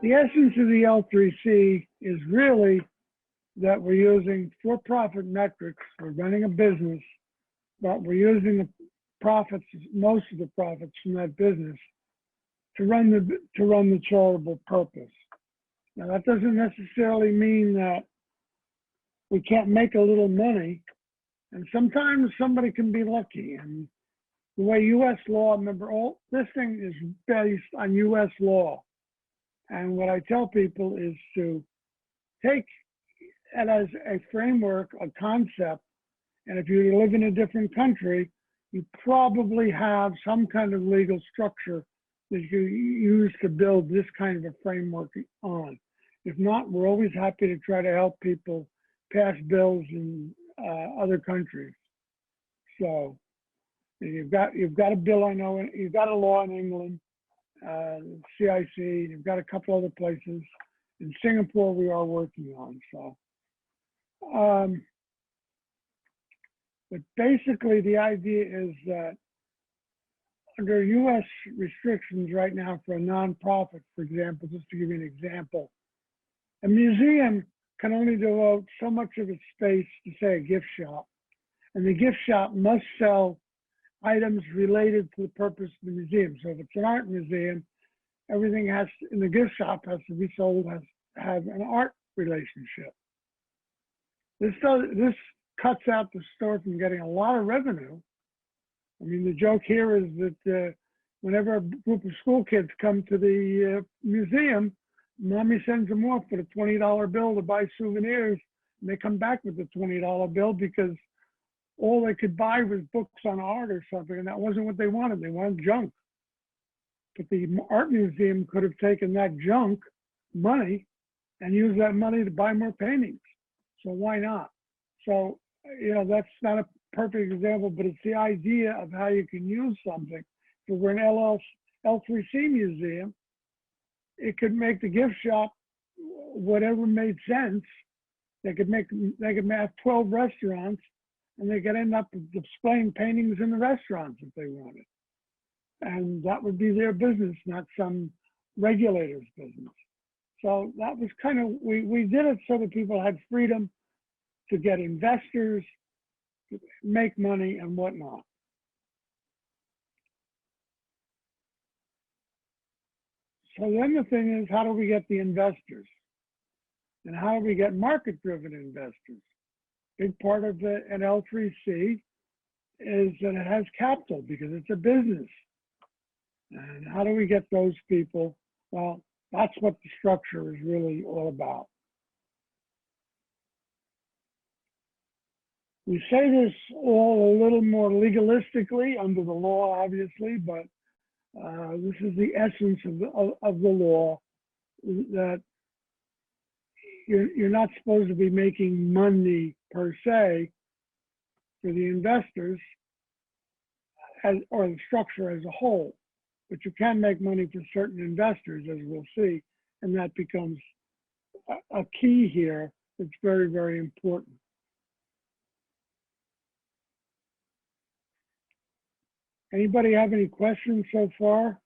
The essence of the L3C is really that we're using for-profit metrics. We're running a business, but we're using the profits, most of the profits from that business, to run the charitable purpose. Now, that doesn't necessarily mean that we can't make a little money, and sometimes somebody can be lucky. And the way U.S. law, remember, all this thing is based on U.S. law. And what I tell people is to take it as a framework, a concept, and if you live in a different country, you probably have some kind of legal structure that you use to build this kind of a framework on. If not, we're always happy to try to help people pass bills in other countries. So you've got a bill, I know, you've got a law in England, CIC, you've got a couple other places. In Singapore, we are working on, so. But basically, the idea is that under US restrictions right now for a nonprofit, for example, just to give you an example, a museum can only devote so much of its space to, say, a gift shop. And the gift shop must sell items related to the purpose of the museum. So if it's an art museum, everything in the gift shop has to be sold, has to have an art relationship. This cuts out the store from getting a lot of revenue. I mean, the joke here is that whenever a group of school kids come to the museum, mommy sends them off with a $20 bill to buy souvenirs, and they come back with a $20 bill because all they could buy was books on art or something, and that wasn't what they wanted. They wanted junk. But the art museum could have taken that junk money and used that money to buy more paintings. So why not? So, you know, that's not a perfect example, but it's the idea of how you can use something. So we're an L3C museum. It could make the gift shop whatever made sense. They could have 12 restaurants, and they could end up displaying paintings in the restaurants if they wanted. And that would be their business, not some regulator's business. So that was kind of, we did it so that people had freedom to get investors, to make money and whatnot. So then the thing is, how do we get the investors? And how do we get market-driven investors? Big part of an L3C is that it has capital because it's a business. And how do we get those people? Well, that's what the structure is really all about. We say this all a little more legalistically under the law, obviously, but this is the essence of the law, that you're not supposed to be making money per se for the investors or the structure as a whole, but you can make money for certain investors, as we'll see, and that becomes a key here that's very, very important. Anybody have any questions so far?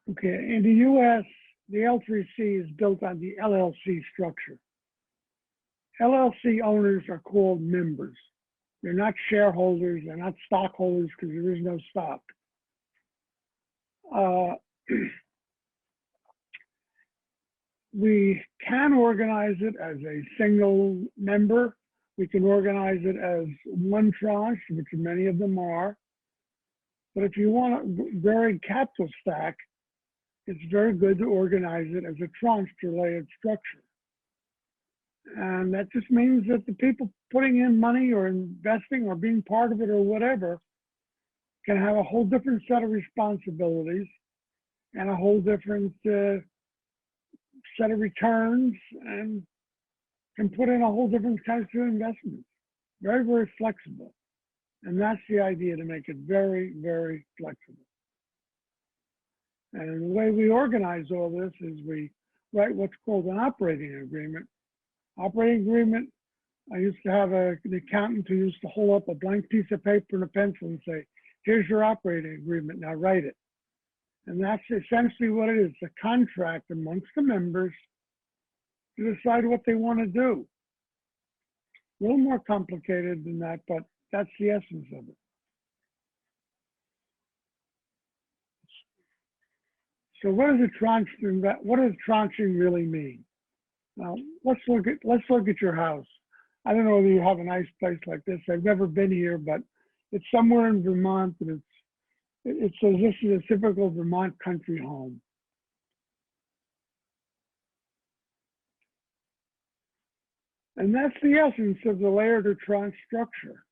Okay, in the US, the L3C is built on the LLC structure. LLC owners are called members. They're not shareholders, they're not stockholders because there is no stock. We can organize it as a single member. We can organize it as one tranche, which many of them are. But if you want a varied capital stack, it's very good to organize it as a tranche-related structure. And that just means that the people putting in money or investing or being part of it or whatever can have a whole different set of responsibilities and a whole different set of returns, and can put in a whole different types of investments. Very, very flexible. And that's the idea, to make it very, very flexible. And the way we organize all this is we write what's called an operating agreement. Operating agreement, I used to have an accountant who used to hold up a blank piece of paper and a pencil and say, Here's your operating agreement, now write it. And that's essentially what it is, a contract amongst the members to decide what they want to do. A little more complicated than that, but that's the essence of it. So what does tranching really mean? Now let's look at your house. I don't know whether you have a nice place like this. I've never been here, but it's somewhere in Vermont, and it says this is a typical Vermont country home. And that's the essence of the layered or tranche structure.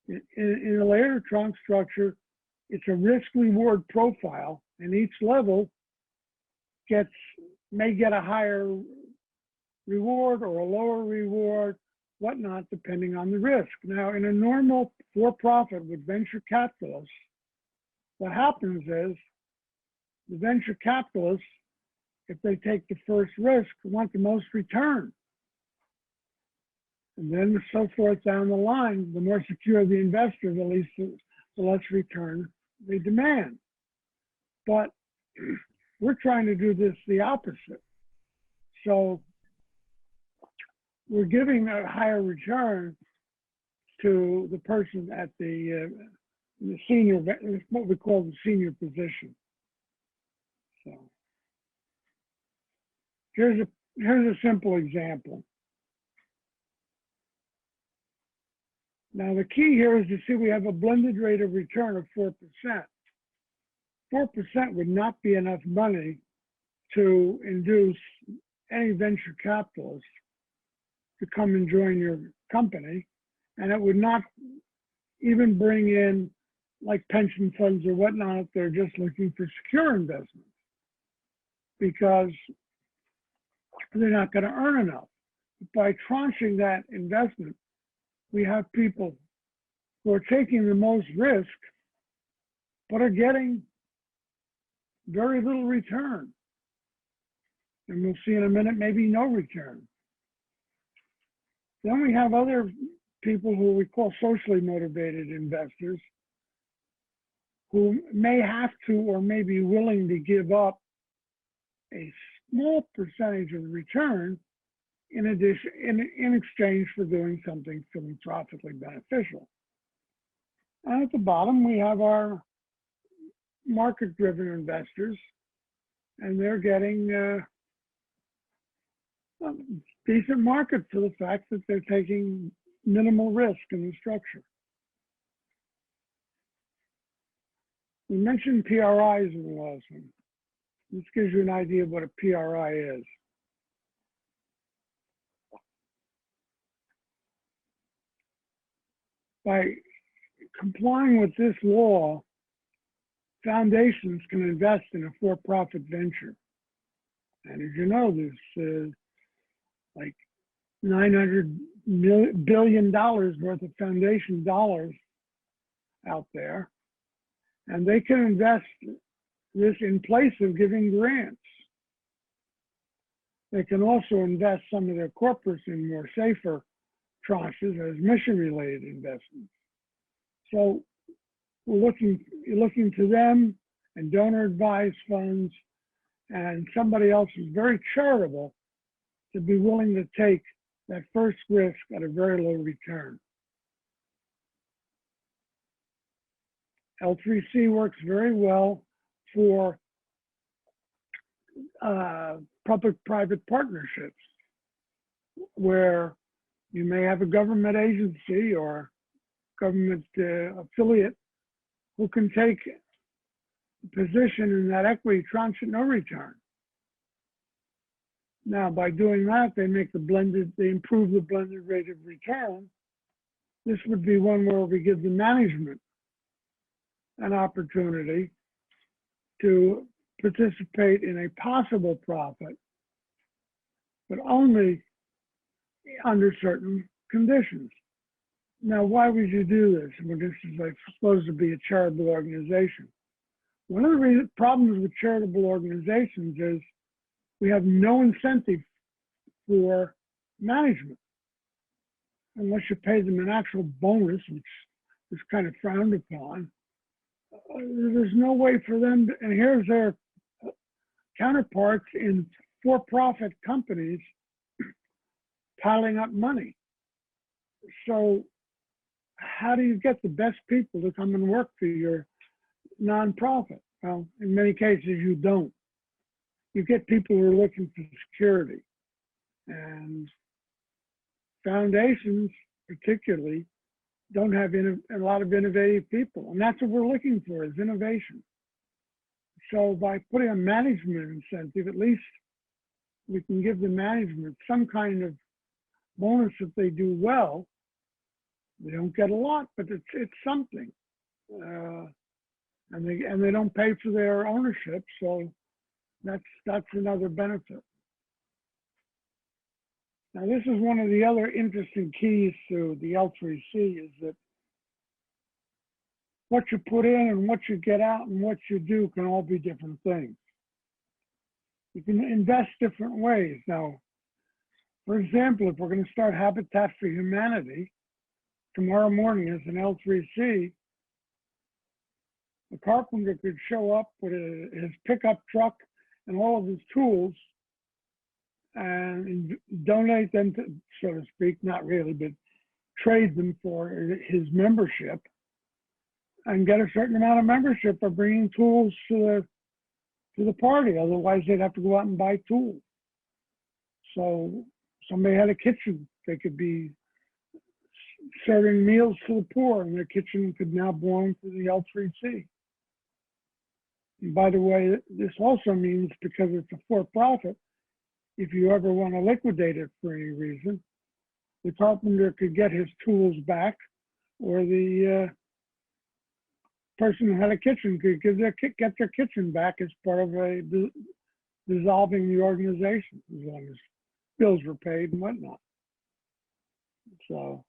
In a layered or tranche structure, it's a risk-reward profile, and each level may get a higher reward or a lower reward, whatnot, depending on the risk. Now, in a normal for-profit with venture capitalists, what happens is the venture capitalists, if they take the first risk, want the most return. And then so forth down the line, the more secure the investor, the less return they demand. But we're trying to do this the opposite. So we're giving a higher return to the person at the senior, what we call the senior position. So here's a simple example. Now the key here is to see we have a blended rate of return of 4%. 4% would not be enough money to induce any venture capitalist to come and join your company, and it would not even bring in like pension funds or whatnot if they're just looking for secure investments, because they're not going to earn enough. By tranching that investment, we have people who are taking the most risk, but are getting very little return. And we'll see in a minute, maybe no return. Then we have other people who we call socially motivated investors, who may have to or may be willing to give up a small percentage of the return in exchange for doing something philanthropically beneficial. And at the bottom, we have our market-driven investors, and they're getting a decent market for the fact that they're taking minimal risk in the structure. We mentioned PRIs in the last one. This gives you an idea of what a PRI is. By complying with this law, foundations can invest in a for-profit venture. And as you know, there's like $900 billion worth of foundation dollars out there. And they can invest this in place of giving grants. They can also invest some of their corporates in more safer tranches as mission-related investments. So we're looking to them and donor-advised funds and somebody else who's very charitable to be willing to take that first risk at a very low return. L3C works very well for public-private partnerships, where you may have a government agency or government affiliate who can take a position in that equity tranche at no return. Now, by doing that, they improve the blended rate of return. This would be one where we give the management an opportunity to participate in a possible profit, but only under certain conditions. Now, why would you do this? Well, this is supposed to be a charitable organization. One of the problems with charitable organizations is we have no incentive for management unless you pay them an actual bonus, which is kind of frowned upon. there's no way for them to, and here's their counterparts in for-profit companies piling up money. So how do you get the best people to come and work for your nonprofit? Well, in many cases, you don't. You get people who are looking for security. And foundations, particularly, don't have a lot of innovative people. And that's what we're looking for, is innovation. So by putting a management incentive, at least we can give the management some kind of bonus if they do well. They don't get a lot, but it's something. And they don't pay for their ownership, so that's another benefit. Now, this is one of the other interesting keys to the L3C, is that what you put in and what you get out and what you do can all be different things. You can invest different ways. Now, for example, if we're going to start Habitat for Humanity tomorrow morning as an L3C, the carpenter could show up with his pickup truck and all of his tools and donate them to, so to speak, not really, but trade them for his membership and get a certain amount of membership for bringing tools to the party. Otherwise, they'd have to go out and buy tools. So somebody had a kitchen. They could be serving meals to the poor, and their kitchen could now belong to the L3C. And by the way, this also means, because it's a for-profit, if you ever want to liquidate it for any reason, the carpenter could get his tools back, or the person who had a kitchen could get their kitchen back as part of dissolving the organization, as long as bills were paid and whatnot. So,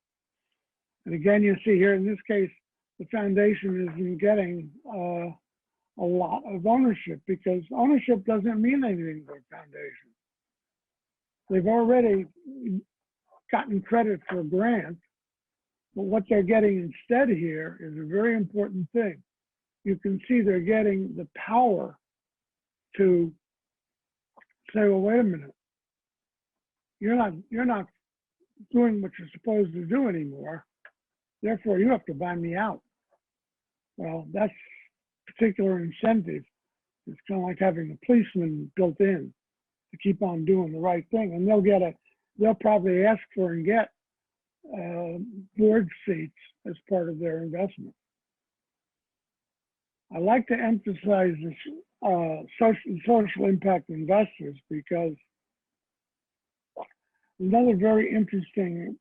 and again, you see here in this case, the foundation isn't getting a lot of ownership, because ownership doesn't mean anything to a foundation. They've already gotten credit for a grant, but what they're getting instead here is a very important thing. You can see they're getting the power to say, well, wait a minute, you're not doing what you're supposed to do anymore, therefore you have to buy me out. Well, that's particular incentive. It's kind of like having a policeman built in to keep on doing the right thing, and they'll probably ask for and get board seats as part of their investment. I like to emphasize this social impact investors, because another very interesting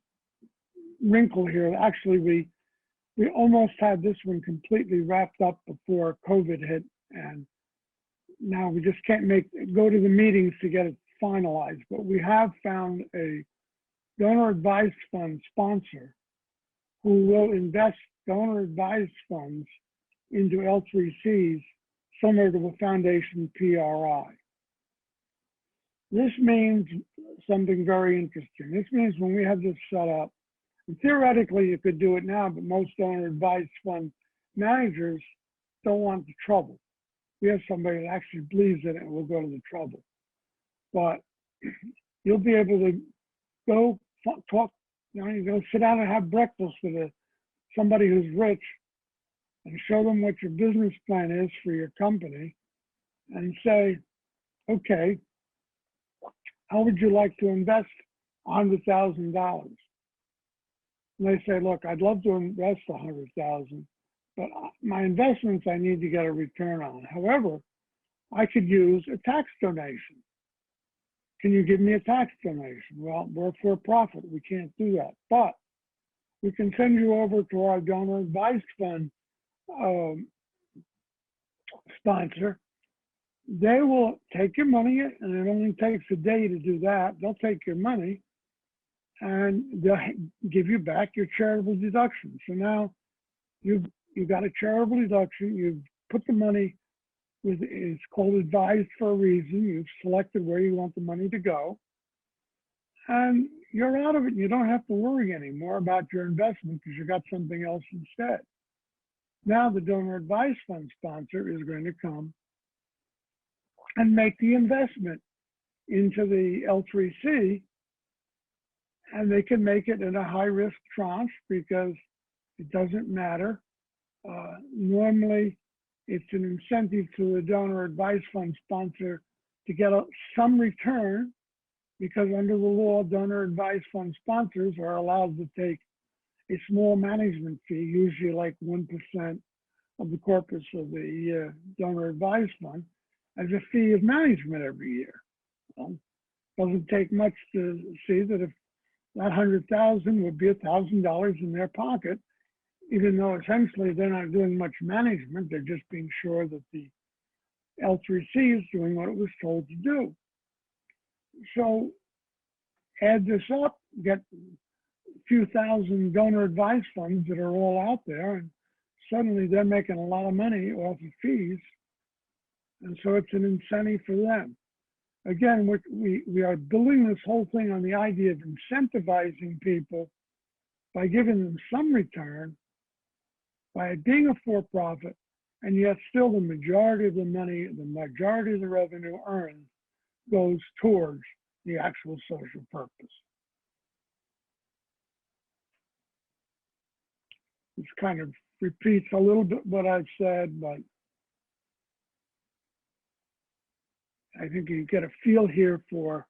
wrinkle here. Actually, we almost had this one completely wrapped up before COVID hit, and now we just can't go to the meetings to get it finalized. But we have found a donor advised fund sponsor who will invest donor advised funds into L3Cs, similar to a foundation PRI. This means something very interesting. This means when we have this set up, and theoretically you could do it now, but most donor advised fund managers don't want the trouble. We have somebody that actually believes in it and will go to the trouble. But you'll be able to go talk, you go sit down and have breakfast with somebody who's rich and show them what your business plan is for your company and say, okay, how would you like to invest $100,000? And they say, look, I'd love to invest $100,000, but my investments I need to get a return on. However, I could use a tax donation. Can you give me a tax donation? Well, we're for profit. We can't do that. But we can send you over to our donor advised fund sponsor. They will take your money, and it only takes a day to do that. They'll take your money and they'll give you back your charitable deduction. So now you've got a charitable deduction. You've put the money with, it's called advised for a reason. You've selected where you want the money to go, and you're out of it. You don't have to worry anymore about your investment because you got something else instead. Now the donor advised fund sponsor is going to come and make the investment into the L3C, and they can make it in a high risk tranche because it doesn't matter. Normally, it's an incentive to the donor advised fund sponsor to get some return, because under the law, donor advised fund sponsors are allowed to take a small management fee, usually like 1% of the corpus of the donor advised fund, as a fee of management every year. Well, doesn't take much to see that if that 100,000 would be $1,000 in their pocket, even though essentially they're not doing much management, they're just being sure that the L3C is doing what it was told to do. So add this up, get a few thousand donor advised funds that are all out there, and suddenly they're making a lot of money off of fees. And so it's an incentive for them. Again, we are building this whole thing on the idea of incentivizing people by giving them some return, by it being a for-profit, and yet still the majority of the money, the majority of the revenue earned goes towards the actual social purpose. This kind of repeats a little bit what I've said, but I think you get a feel here for,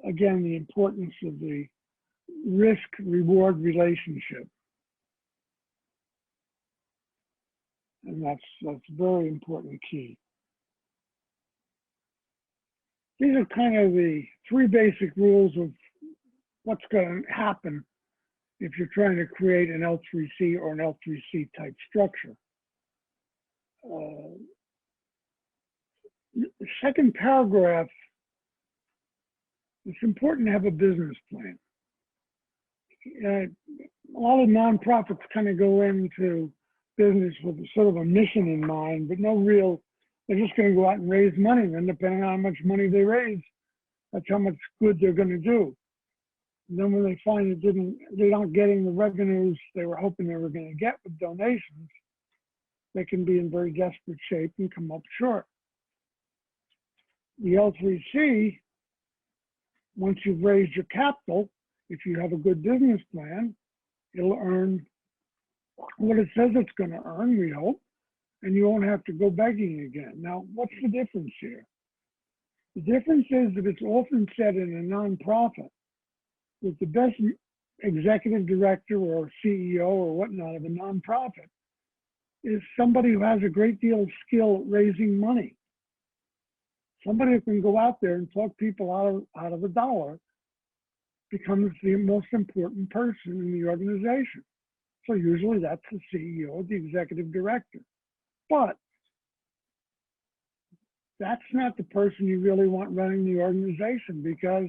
again, the importance of the risk-reward relationship. And that's a very important key. These are kind of the three basic rules of what's going to happen if you're trying to create an L3C or an L3C type structure. The second paragraph, it's important to have a business plan. A lot of nonprofits kind of go into business with sort of a mission in mind, but no real, they're just going to go out and raise money, and depending on how much money they raise, that's how much good they're going to do. And then when they find they're not getting the revenues they were hoping they were going to get with donations, they can be in very desperate shape and come up short. The L3C, once you've raised your capital, if you have a good business plan, it'll earn what it says it's going to earn, we hope, and you won't have to go begging again. Now, what's the difference here? The difference is that it's often said in a nonprofit that the best executive director or CEO or whatnot of a nonprofit is somebody who has a great deal of skill at raising money. Somebody who can go out there and talk people out of a dollar becomes the most important person in the organization. So usually that's the CEO, the executive director. But that's not the person you really want running the organization, because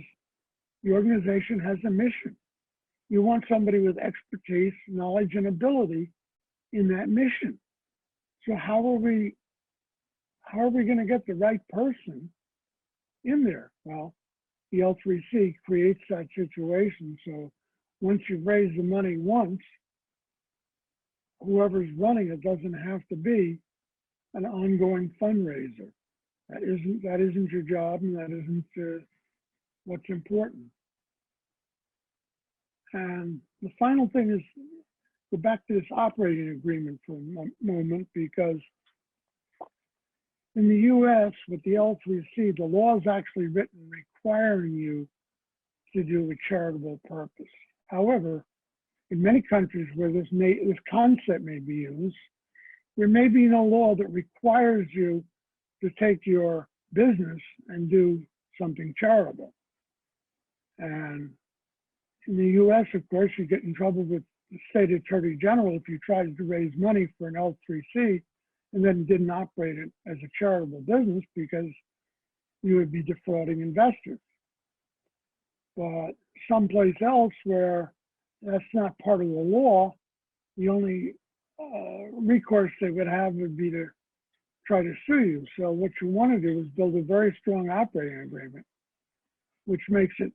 the organization has a mission. You want somebody with expertise, knowledge, and ability in that mission. So how are we going to get the right person in there? Well, the L3C creates that situation. So once you've raised the money once, whoever's running it doesn't have to be an ongoing fundraiser. That isn't your job, and that isn't what's important. And the final thing is, go back to this operating agreement for a moment, because in the US with the L3C, the law is actually written requiring you to do a charitable purpose. However, in many countries where this concept may be used, there may be no law that requires you to take your business and do something charitable. And in the US, of course, you get in trouble with the state attorney general if you tried to raise money for an L3C and then didn't operate it as a charitable business, because you would be defrauding investors. But someplace else where that's not part of the law, the only recourse they would have would be to try to sue you. So what you want to do is build a very strong operating agreement, which makes it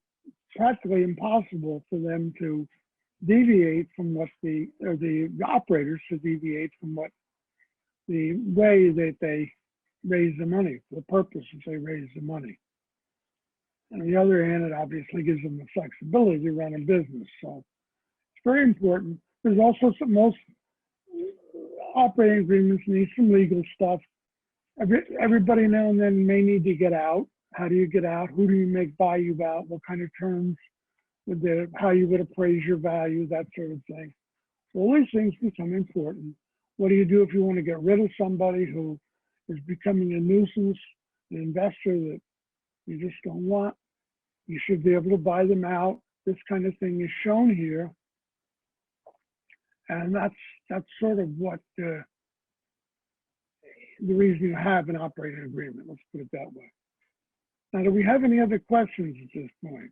practically impossible for them to deviate from what the operators to deviate from what the way that they raise the money, for the purposes they raise the money. On the other hand, it obviously gives them the flexibility to run a business. So it's very important. There's also most operating agreements need some legal stuff. Everybody now and then may need to get out. How do you get out? Who do you make buy you out? What kind of terms? How you would appraise your value, that sort of thing. So all these things become important. What do you do if you want to get rid of somebody who is becoming a nuisance, an investor that you just don't want? You should be able to buy them out. This kind of thing is shown here. And that's sort of what the reason you have an operating agreement, let's put it that way. Now, do we have any other questions at this point?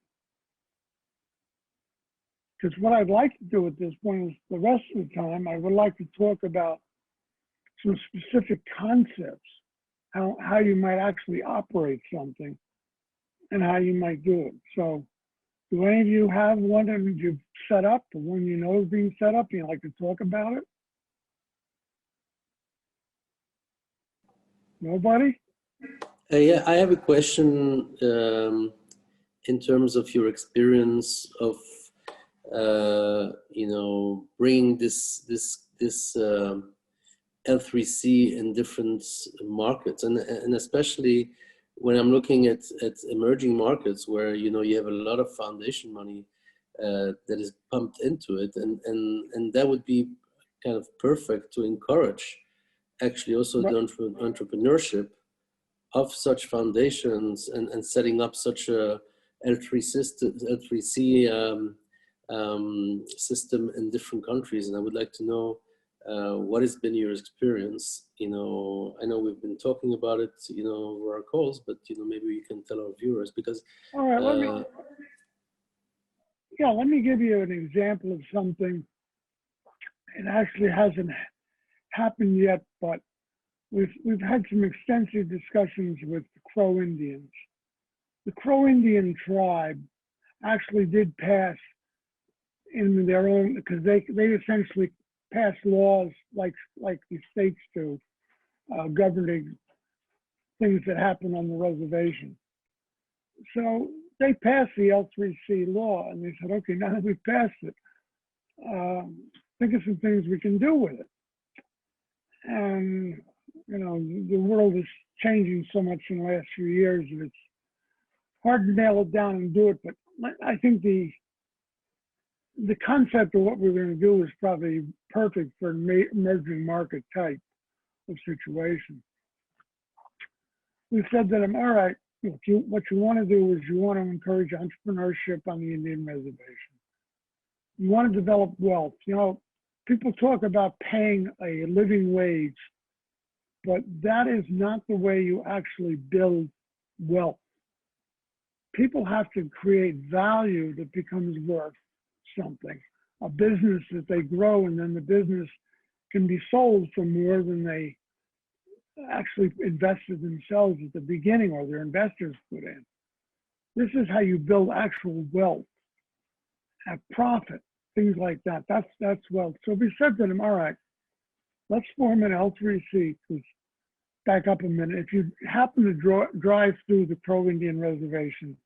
Because what I'd like to do at this point is the rest of the time, I would like to talk about some specific concepts, how you might actually operate something and how you might do it. So do any of you have one that you've set up, or one you know is being set up, and you'd like to talk about it? Nobody? Yeah, I have a question in terms of your experience of you know, bringing this L3C in different markets, and especially when I'm looking at emerging markets where, you know, you have a lot of foundation money that is pumped into it, and that would be kind of perfect to encourage actually also the entrepreneurship of such foundations and setting up such a L3C system in different countries. And I would like to know what has been your experience. You know, I know we've been talking about it, you know, over our calls, but, you know, maybe you can tell our viewers, because all right, let me give you an example of something. It actually hasn't happened yet, but we've had some extensive discussions with the Crow Indians. The Crow Indian tribe actually did pass in their own, because they essentially pass laws like the states do, governing things that happen on the reservation. So they passed the L3C law, and they said, okay, now that we've passed it, think of some things we can do with it. And, you know, the world is changing so much in the last few years that it's hard to nail it down and do it. But I think the concept of what we're going to do is probably perfect for an emerging market type of situation. We said that, all right, what you want to do is you want to encourage entrepreneurship on the Indian reservation. You want to develop wealth. You know, people talk about paying a living wage, but that is not the way you actually build wealth. People have to create value that becomes worth something, a business that they grow, and then the business can be sold for more than they actually invested themselves at the beginning or their investors put in. This is how you build actual wealth, have profit, things like that. That's wealth. So we said to them, all right, let's form an L3C. Back up a minute. If you happen to drive through the Crow Indian Reservation,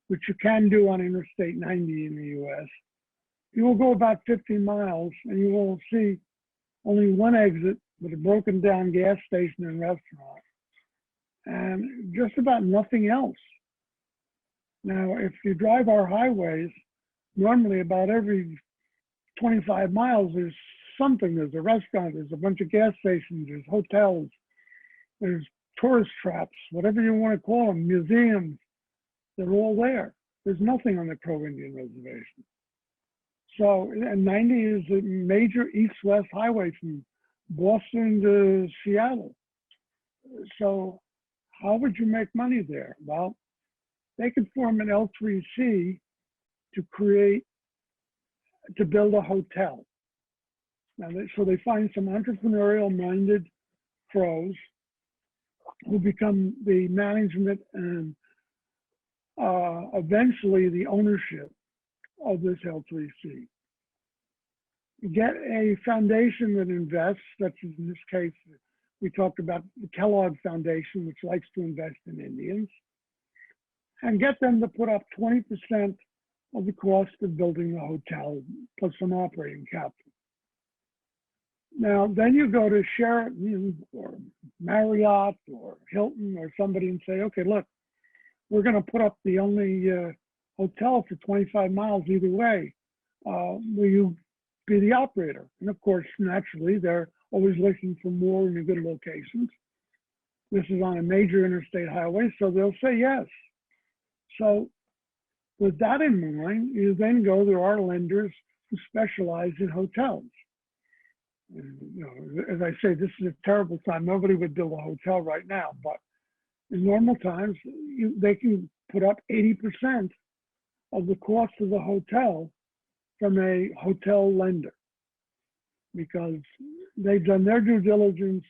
which you can do on Interstate 90 in the US, you will go about 50 miles and you will see only one exit with a broken down gas station and restaurant, and just about nothing else. Now, if you drive our highways, normally about every 25 miles, there's something. There's a restaurant, there's a bunch of gas stations, there's hotels, there's tourist traps, whatever you want to call them, museums, they're all there. There's nothing on the Crow Indian Reservation. So, and 90 is a major east-west highway from Boston to Seattle. So how would you make money there? Well, they could form an L3C to build a hotel. Now, so they find some entrepreneurial-minded pros who become the management and eventually the ownership of this L3C. Get a foundation that invests, such as in this case, We talked about the Kellogg Foundation, which likes to invest in Indians, and get them to put up 20% of the cost of building the hotel, plus some operating capital. Now, then you go to Sheraton or Marriott or Hilton or somebody and say, okay, look, we're going to put up the only hotel for 25 miles either way. Will you be the operator? And of course, naturally, they're always looking for more in the good locations. This is on a major interstate highway, so they'll say yes. So with that in mind, you then go, there are lenders who specialize in hotels. And, you know, as I say, this is a terrible time. Nobody would build a hotel right now, but in normal times, they can put up 80% of the cost of the hotel from a hotel lender, because they've done their due diligence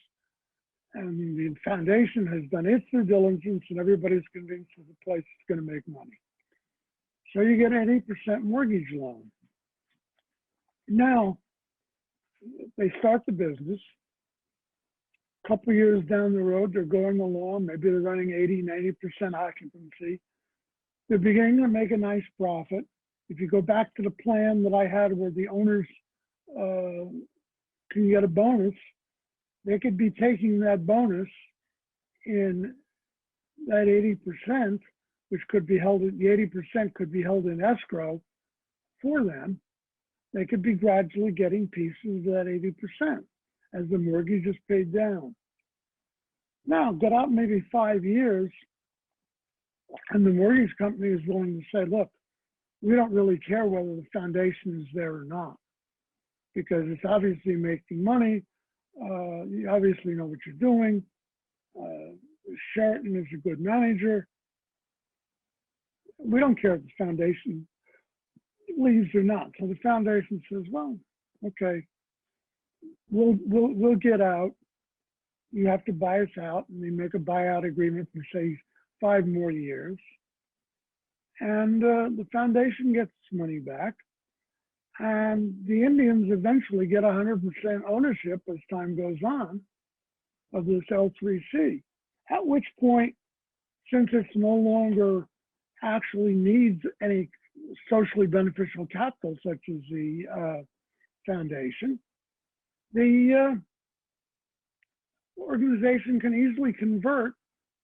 and the foundation has done its due diligence, and everybody's convinced that the place is going to make money. So you get an 8% mortgage loan. Now, they start the business. A couple of years down the road, they're going along. Maybe they're running 80, 90% occupancy. They're beginning to make a nice profit. If you go back to the plan that I had where the owners can get a bonus, they could be taking that bonus in that 80%, which could be held, the 80% could be held in escrow for them. They could be gradually getting pieces of that 80% as the mortgage is paid down. Now, get out maybe 5 years, and the mortgage company is willing to say, look, we don't really care whether the foundation is there or not, because it's obviously making money. You obviously know what you're doing. Sheraton is a good manager. We don't care if the foundation leaves or not. So the foundation says, well, okay, we'll get out. You have to buy us out, and they make a buyout agreement for say 5 more years. And the foundation gets money back. And the Indians eventually get 100% ownership as time goes on of this L3C. At which point, since it's no longer actually needs any socially beneficial capital, such as the foundation, the organization can easily convert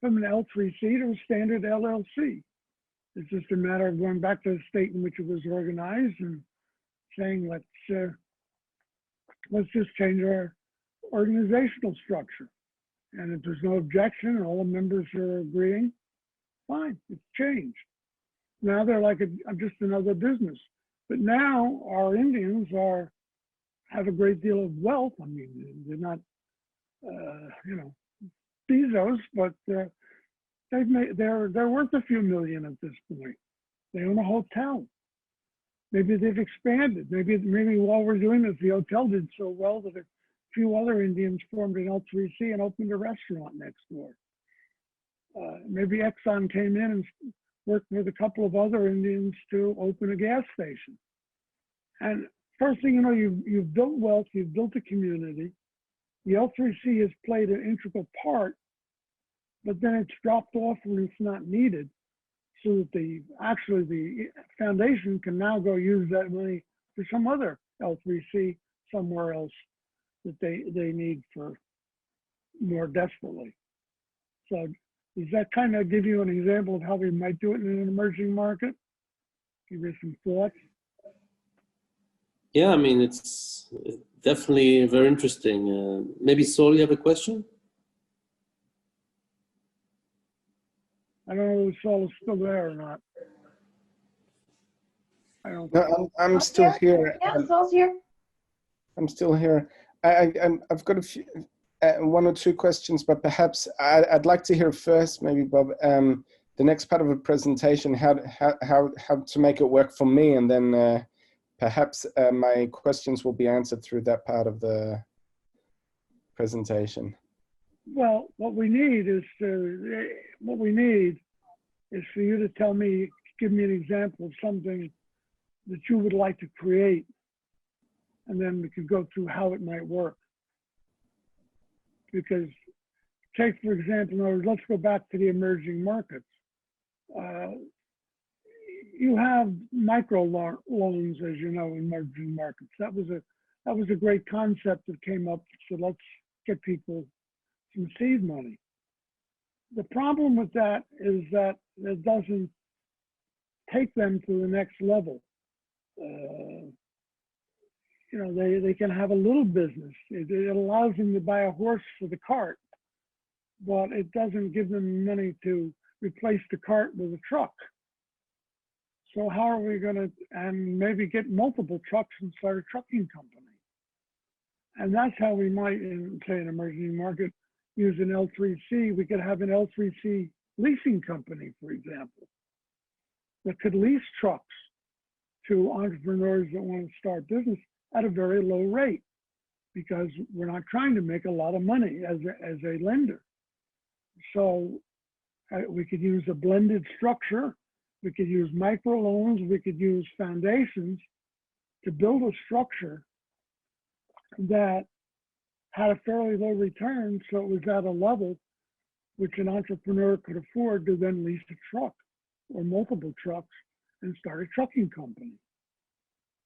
from an L3C to a standard LLC. It's just a matter of going back to the state in which it was organized and saying, let's just change our organizational structure. And if there's no objection and all the members are agreeing, fine, it's changed. Now they're like just another business. But now our Indians have a great deal of wealth. I mean, they're not, Bezos, but they're worth a few million at this point. They own a hotel. Maybe they've expanded. Maybe while we're doing this, the hotel did so well that a few other Indians formed an L3C and opened a restaurant next door. Maybe Exxon came in and worked with a couple of other Indians to open a gas station. And first thing you know, you've built wealth, you've built a community. The L3C has played an integral part, but then it's dropped off when it's not needed, so that the foundation can now go use that money for some other L3C somewhere else that they need for more desperately. So does that kind of give you an example of how we might do it in an emerging market? Give you some thoughts? Yeah, I mean, it's definitely very interesting. Maybe Saul, you have a question? I don't know if Saul is still there or not. I don't. No, I'm still here. Yeah, Saul's here. I'm still here. I've got a few, 1 or 2 questions, but perhaps I'd like to hear first, maybe Bob, the next part of a presentation, how to make it work for me, and then perhaps my questions will be answered through that part of the presentation. Well, what we need is for you to tell me, give me an example of something that you would like to create, and then we could go through how it might work. Because take, for example, let's go back to the emerging markets. You have micro loans, as you know, in emerging markets. That was a great concept that came up. So let's get people some seed money. The problem with that is that it doesn't take them to the next level. You know, they can have a little business. It allows them to buy a horse for the cart, but it doesn't give them money to replace the cart with a truck. So how are we going to, and maybe get multiple trucks and start a trucking company? And that's how we might, in, say, an emerging market, use an L3C. We could have an L3C leasing company, for example, that could lease trucks to entrepreneurs that want to start business at a very low rate, because we're not trying to make a lot of money as a lender. So we could use a blended structure. We could use microloans. We could use foundations to build a structure that had a fairly low return, so it was at a level which an entrepreneur could afford to then lease a truck or multiple trucks and start a trucking company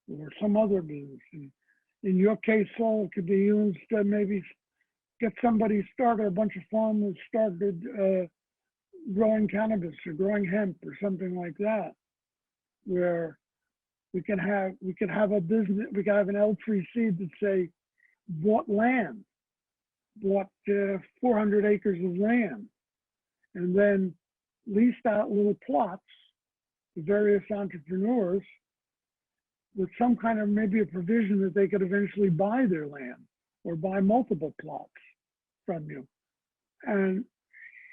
or some other business. In your case, Saul, it could be used to maybe get somebody started, a bunch of farmers started growing cannabis or growing hemp or something like that, where we could have a business, we could have an L3C that say bought land, bought 400 acres of land, and then leased out little plots to various entrepreneurs with some kind of maybe a provision that they could eventually buy their land or buy multiple plots from you. And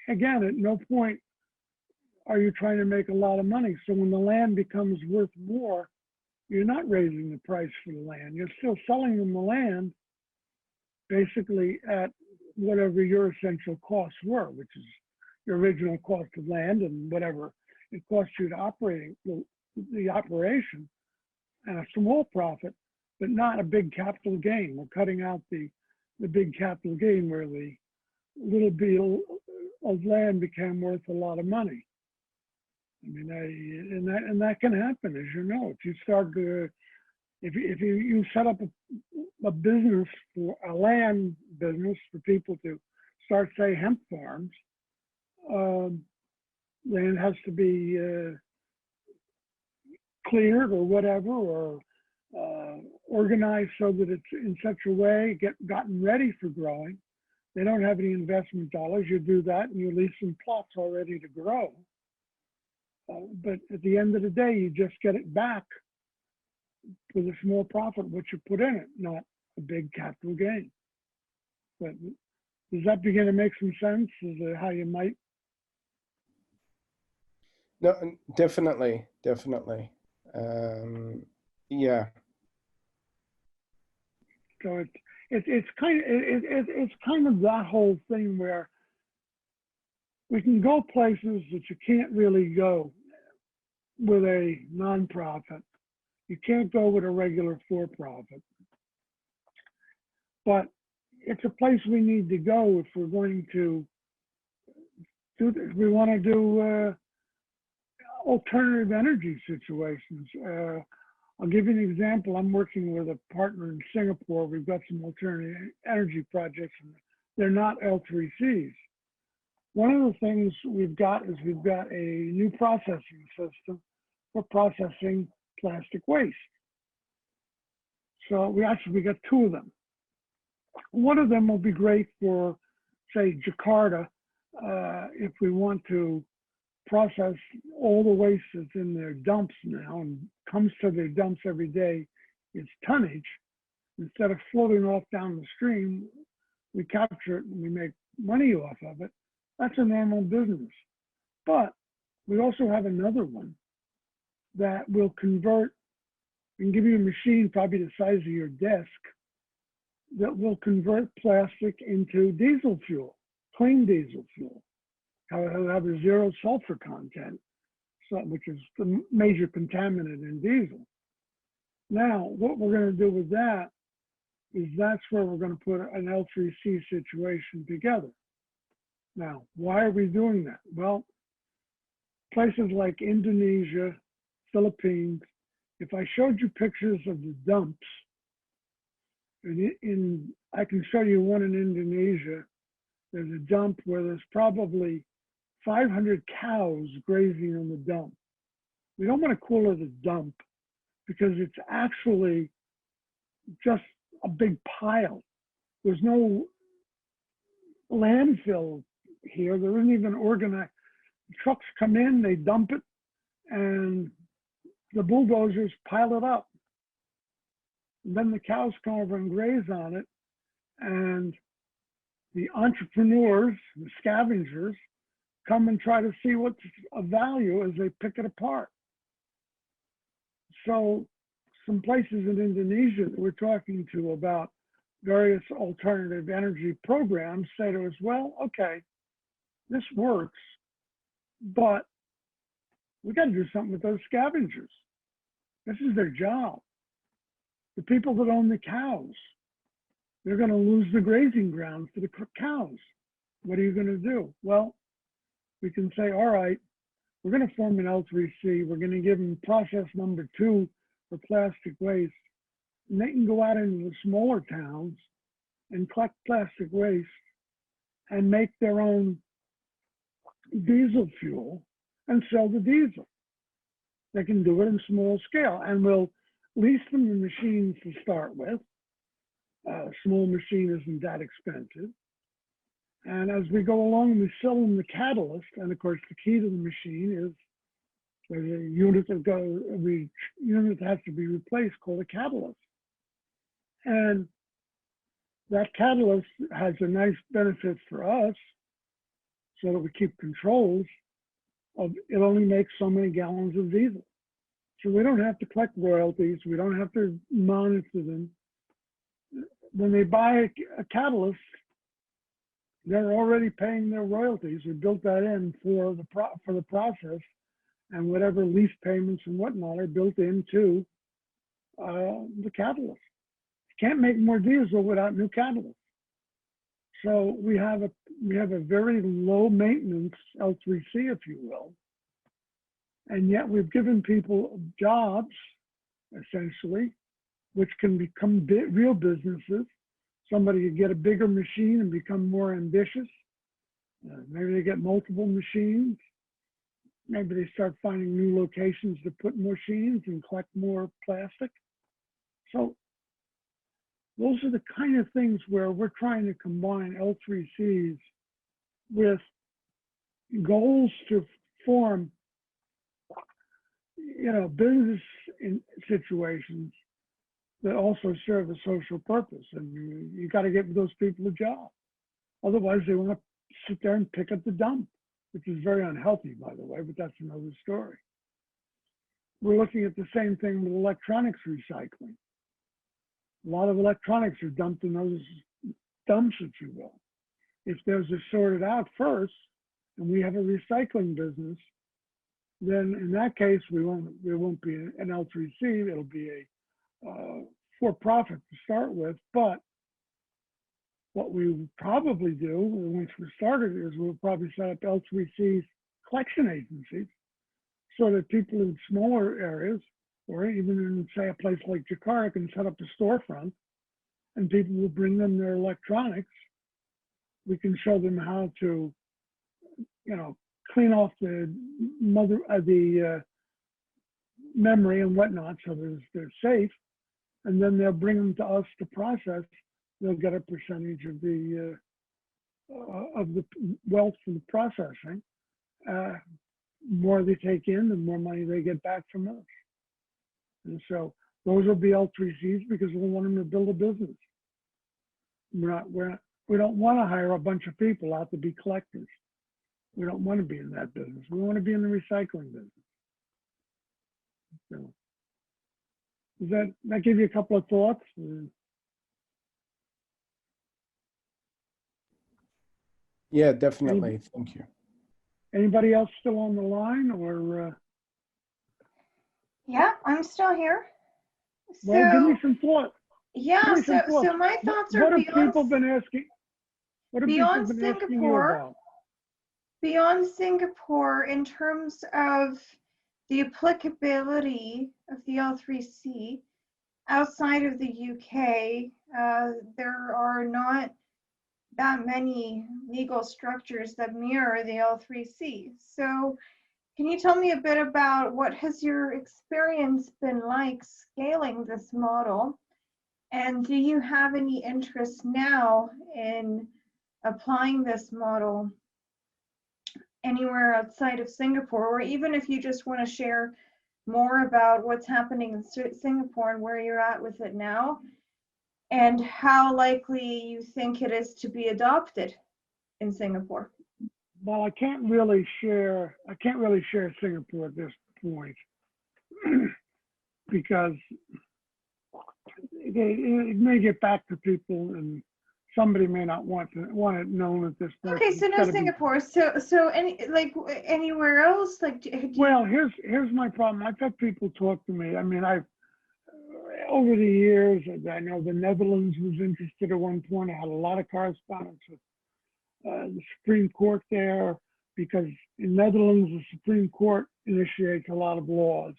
again, at no point are you trying to make a lot of money. So when the land becomes worth more, you're not raising the price for the land. You're still selling them the land basically at whatever your essential costs were, which is your original cost of land and whatever it cost you to operate the operation, and a small profit, but not a big capital gain. We're cutting out the big capital gain where the little bit of land became worth a lot of money. I mean, and that can happen, as you know. If you start to, if you set up a business, for a land business for people to start, say, hemp farms, land has to be cleared or whatever, or organized so that it's in such a way, gotten ready for growing. They don't have any investment dollars. You do that and you lease some plots already to grow. But at the end of the day, you just get it back with a small profit, what you put in it, not a big capital gain. But does that begin to make some sense as to how you might? No, definitely. Yeah. So it's kind of that whole thing where we can go places that you can't really go with a nonprofit. You can't go with a regular for-profit. But it's a place we need to go if we're going to do this. We want to do alternative energy situations. I'll give you an example. I'm working with a partner in Singapore. We've got some alternative energy projects, and they're not L3Cs. One of the things we've got is we've got a new processing system for processing plastic waste. So we got two of them. One of them will be great for, say, Jakarta, if we want to process all the waste that's in their dumps now and comes to their dumps every day is tonnage. Instead of floating off down the stream, we capture it and we make money off of it. That's a normal business. But we also have another one that will convert and give you a machine probably the size of your desk that will convert plastic into diesel fuel, clean diesel fuel. It'll have a zero sulfur content, so, which is the major contaminant in diesel. Now, what we're going to do with that is that's where we're going to put an L3C situation together. Now, why are we doing that? Well, places like Indonesia, Philippines, if I showed you pictures of the dumps, I can show you one in Indonesia. There's a dump where there's probably 500 cows grazing on the dump. We don't want to call it a dump because it's actually just a big pile. There's no landfill here. There isn't even organized. Trucks come in, they dump it, and the bulldozers pile it up. And then the cows come over and graze on it, and the entrepreneurs, the scavengers, come and try to see what's of value as they pick it apart. So some places in Indonesia that we're talking to about various alternative energy programs say to us, well, okay, this works, but we got to do something with those scavengers. This is their job. The people that own the cows, they're going to lose the grazing grounds for the cows. What are you going to do? Well, we can say, all right, we're going to form an L3C. We're going to give them process number 2 for plastic waste. And they can go out into the smaller towns and collect plastic waste and make their own diesel fuel and sell the diesel. They can do it in small scale, and we'll lease them the machines to start with. Small machine isn't that expensive. And as we go along, we sell them the catalyst. And of course, the key to the machine is there's a unit that has to be replaced called a catalyst. And that catalyst has a nice benefit for us so that we keep controls of it only makes so many gallons of diesel. So we don't have to collect royalties. We don't have to monitor them. When they buy a catalyst, they're already paying their royalties. We built that in for the process, and whatever lease payments and whatnot are built into the catalyst. You can't make more diesel without new catalyst. So we have a very low maintenance L3C, if you will, and yet we've given people jobs, essentially, which can become real businesses. Somebody could get a bigger machine and become more ambitious. Maybe they get multiple machines. Maybe they start finding new locations to put machines and collect more plastic. So those are the kind of things where we're trying to combine L3Cs with goals to form, business situations that also serve a social purpose. And you got to get those people a job. Otherwise, they want to sit there and pick up the dump, which is very unhealthy, by the way, but that's another story. We're looking at the same thing with electronics recycling. A lot of electronics are dumped in those dumps, if you will. If those are sorted out first, and we have a recycling business, then in that case, we won't be an L3C. It'll be a for-profit to start with. But what we would probably do once we started is we'll probably set up L3Cs collection agencies so that people in smaller areas, or even in, say, a place like Jakarta, can set up a storefront, and people will bring them their electronics. We can show them how to, clean off the memory and whatnot, so they're safe, and then they'll bring them to us to process. They'll get a percentage of the wealth from the processing. More they take in, the more money they get back from us. And so those will be L3Cs because we want them to build a business. We don't want to hire a bunch of people out to be collectors. We don't want to be in that business. We want to be in the recycling business. So, does that give you a couple of thoughts? Yeah, definitely. Thank you. Anybody else still on the line, or? Yeah, I'm still here. Well, give me some thought. Yeah, Give me some thoughts. so my thoughts are What have people been asking? What have people beyond been asking you about? beyond Singapore, in terms of the applicability of the L3C outside of the UK, there are not that many legal structures that mirror the L3C. So can you tell me a bit about what has your experience been like scaling this model? And do you have any interest now in applying this model anywhere outside of Singapore? Or even if you just want to share more about what's happening in Singapore and where you're at with it now, and how likely you think it is to be adopted in Singapore. Well, I can't really share Singapore at this point because it may get back to people and somebody may not want it known at this point. Okay, so no Singapore. So anywhere else? Like, well, here's my problem. I've had people talk to me. I mean, over the years, I know the Netherlands was interested at one point. I had a lot of correspondence with the Supreme Court there, because in Netherlands, the Supreme Court initiates a lot of laws.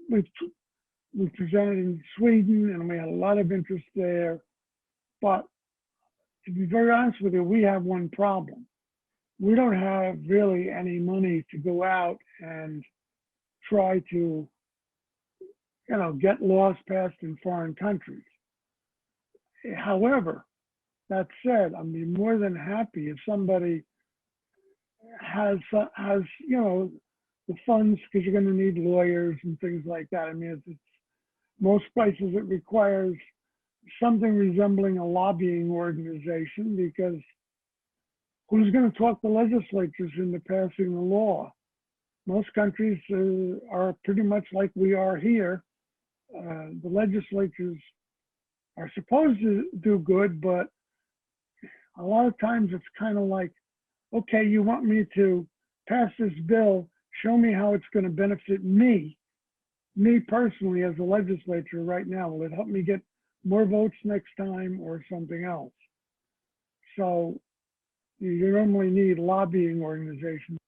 We presented in Sweden, and we had a lot of interest there. But to be very honest with you, we have one problem. We don't have really any money to go out and try to, get laws passed in foreign countries. However, that said, I'd be more than happy if somebody has the funds, because you're going to need lawyers and things like that. I mean, it's most places it requires something resembling a lobbying organization, because who's going to talk the legislatures into passing the law? Most countries are pretty much like we are here. The legislatures are supposed to do good, but a lot of times it's kind of like, okay, you want me to pass this bill, show me how it's going to benefit me personally as a legislature right now. Will it help me get more votes next time or something else? So you normally need lobbying organizations.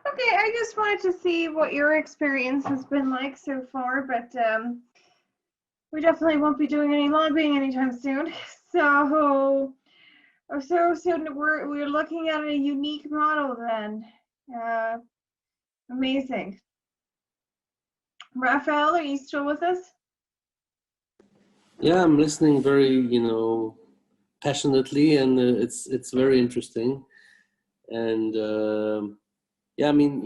Okay, I just wanted to see what your experience has been like so far, but we definitely won't be doing any lobbying anytime soon. So we're looking at a unique model then. Amazing. Raphael, are you still with us? Yeah, I'm listening very, passionately, and it's very interesting. And yeah, I mean,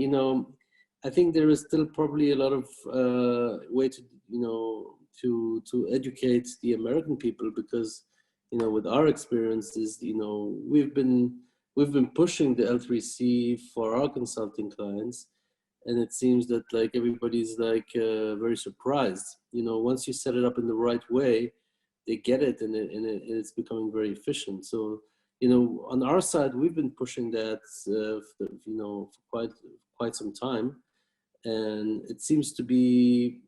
I think there is still probably a lot of way to, to educate the American people, because, with our experiences, we've been pushing the L3C for our consulting clients, and it seems that like everybody's like very surprised. Once you set it up in the right way, they get it, and it's becoming very efficient. So, on our side, we've been pushing that, for quite some time, and it seems to be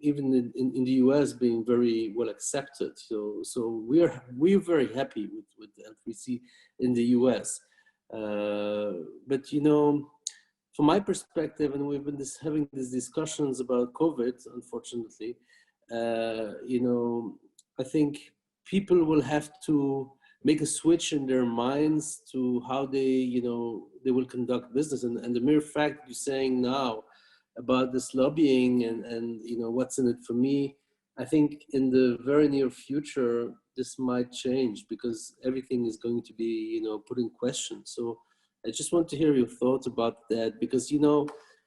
even in the US being very well accepted. So we're very happy with L3C in the US. But from my perspective, and we've been having these discussions about COVID, unfortunately, I think people will have to make a switch in their minds to how they will conduct business. And the mere fact you're saying now about this lobbying and what's in it for me, I think in the very near future, this might change, because everything is going to be, put in question. So I just want to hear your thoughts about that, because,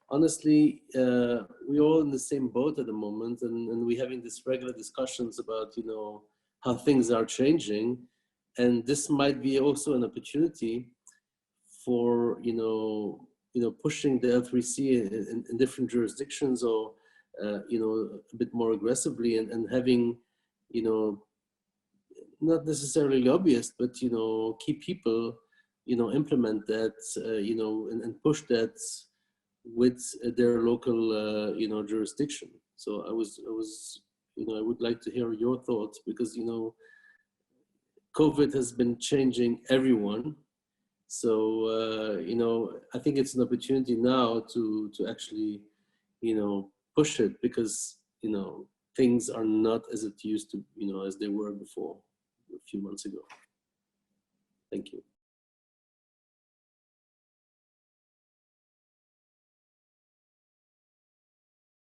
honestly, we're all in the same boat at the moment, and we're having these regular discussions about, how things are changing. And this might be also an opportunity for, pushing the L3C in different jurisdictions, or, a bit more aggressively, and having, not necessarily lobbyists, but, key people, implement that, and push that with their local, jurisdiction. So I was, you know, I would like to hear your thoughts, because, you know, COVID has been changing everyone. So, you know, I think it's an opportunity now to actually, you know, push it, because, you know, things are not as it used to, you know, as they were before a few months ago. Thank you.